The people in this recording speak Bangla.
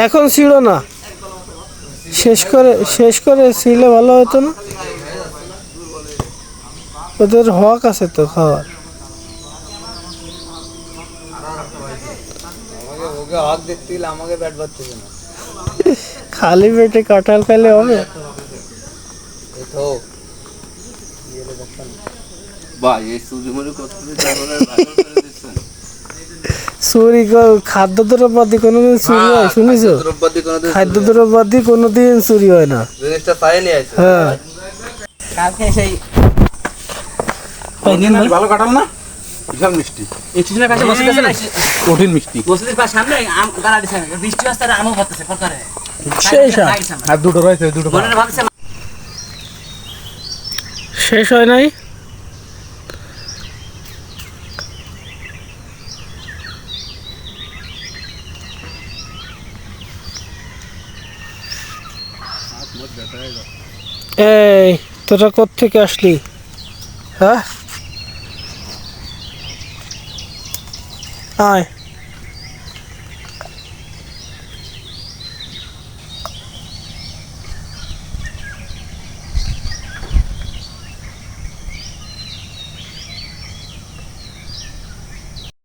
এখন ছিল না, শেষ করে ছিলে ভালো হতো না। ওদের হক আছে তো খাওয়ার। খালি পেটে কাঁঠাল খাইলে হবে? চুরি খাদ্য দ্রব্যাদি কোনোদিন চুরি হয় শুনিস? খাদ্য দ্রব্যাদি কোনোদিন চুরি হয় না। হ্যাঁ, ভালো কাঁঠাল না, বিশাল মিষ্টি। কঠিন মিষ্টি। আর দুটো রয়েছে, দুটো শেষ হয় নাই। এই তোরা কোত্থেকে আসলি? হ্যাঁ, আয়।